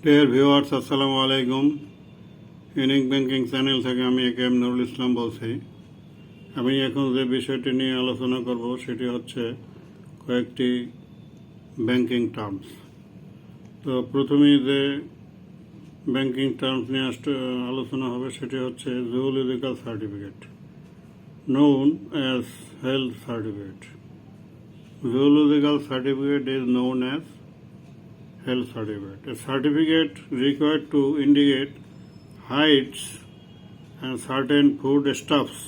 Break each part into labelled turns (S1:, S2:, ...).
S1: Dear viewers, আসসালামু আলাইকুম। Unique banking channel থেকে আমি একেএম নুরুল ইসলাম বলছি। আমি এখন যে বিষয়টি নিয়ে আলোচনা করব সেটি হচ্ছে কয়েকটি ব্যাংকিং টার্মস। তো প্রথমেই যে ব্যাংকিং টার্মস নিয়ে আলোচনা হবে সেটি হচ্ছে zoological certificate, known as health certificate. Zoological certificate is known as health certificate. A certificate required to indicate heights and certain food stuffs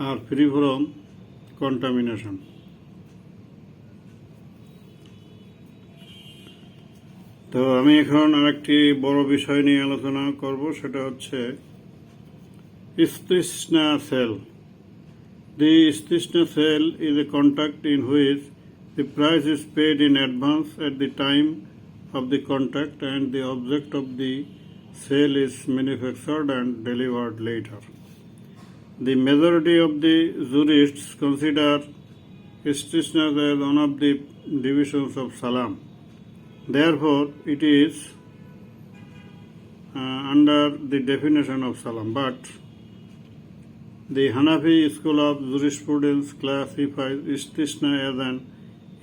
S1: are free from contamination. তো আমি এখন আরেকটি বড় বিষয় নিয়ে আলোচনা করব, সেটা হচ্ছে tisnaa sale. The tisnaa sale is a contract in which the price is paid in advance at the time of the contract and the object of the sale is manufactured and delivered later. The majority of the jurists consider tisnaa as one of the divisions of salam. Therefore, it is under the definition of salam. But the Hanafi school of jurisprudence classifies tisnaa as an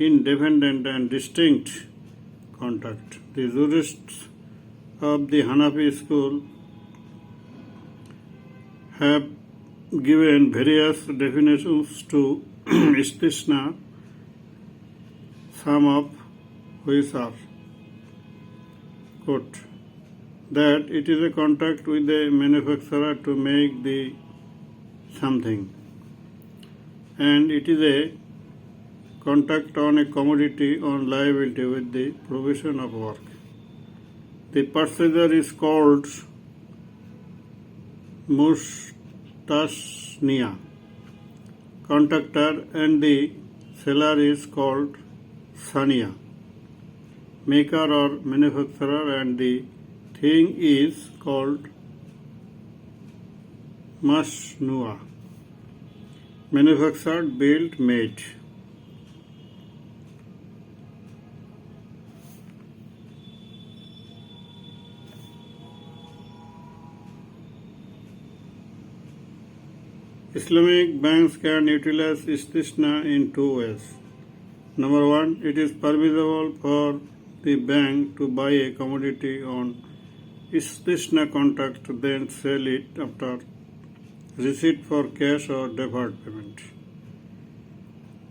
S1: independent and distinct contract. The jurists of the Hanafi school have given various definitions to tisnaa, some of which are, quote, that it is a contract with the manufacturer to make the something, and it is a contract on a commodity on liability with the provision of work. The purchaser is called tisnaa contractor and the seller is called sania maker or manufacturer, and the thing is called tisnaa manufactured, built, made. Islamic banks can utilize tisnaa in two ways. Number one, it is permissible for the bank to buy a commodity on tisnaa contract, then sell it after receipt for cash or deferred payment.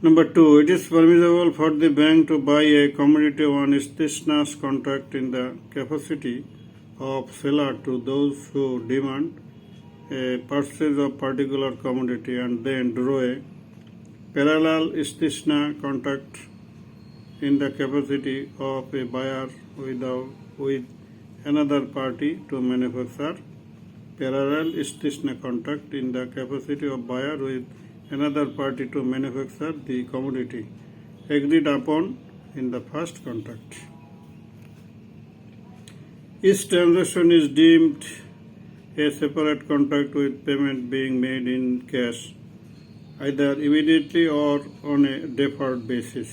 S1: Number two, it is permissible for the bank to buy a commodity on tisnaa contract in the capacity of seller to those who demand a purchase of particular commodity and then draw a parallel tisnaa contract in the capacity of a buyer with another party to manufacture parallel tisnaa contract in the capacity of buyer with another party to manufacture the commodity agreed upon in the first contract. Each transaction is deemed a separate contract with payment being made in cash, either immediately or on a deferred basis.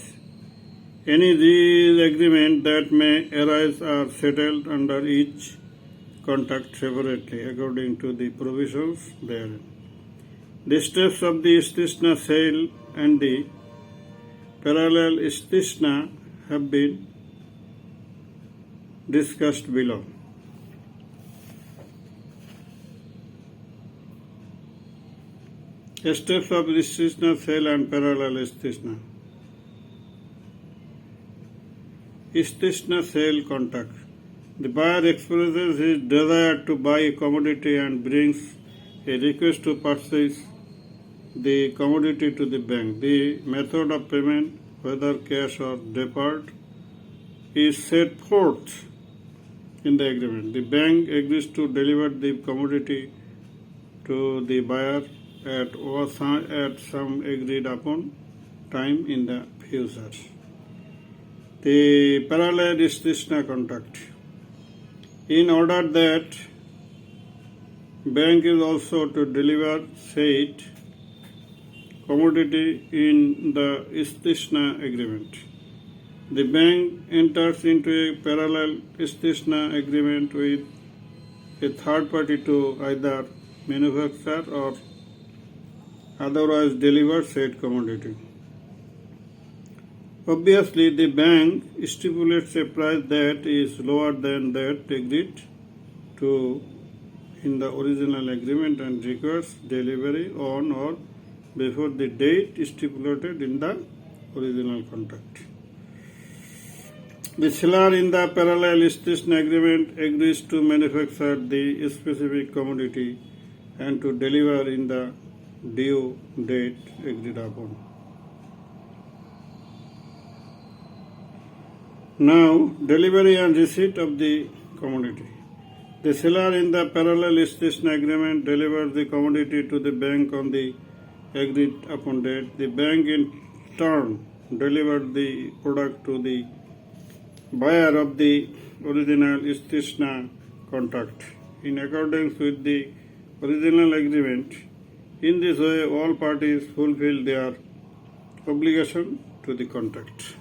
S1: Any disagreement that may arise are settled under each contract separately according to the provisions therein. The steps of the tisnaa sale and the parallel tisnaa have been discussed below. Steps of tisnaa sale and parallel tisnaa. Tisnaa sale contract. The buyer expresses his desire to buy a commodity and brings a request to purchase the commodity to the bank. The method of payment, whether cash or deferred, is set forth in the agreement. The bank agrees to deliver the commodity to the buyer at some agreed upon time in the future. The parallel tisnaa contract. In order that bank is also to deliver said commodity in the tisnaa agreement, The bank enters into a parallel tisnaa agreement with a third party to either manufacture or otherwise deliver said commodity. Obviously, the bank stipulates a price that is lower than that agreed to in the original agreement and requires delivery on or before the date stipulated in the original contract. The seller in the parallel tisnaa agreement agrees to manufacture the specific commodity and to deliver in the due date agreed upon. Now, delivery and receipt of the commodity. The seller in the parallel tisnaa agreement delivers the commodity to the bank on the agreed upon date. The bank in turn delivered the product to the buyer of the original tisnaa contract in accordance with the original agreement. In this way, all parties fulfill their obligation to the contract.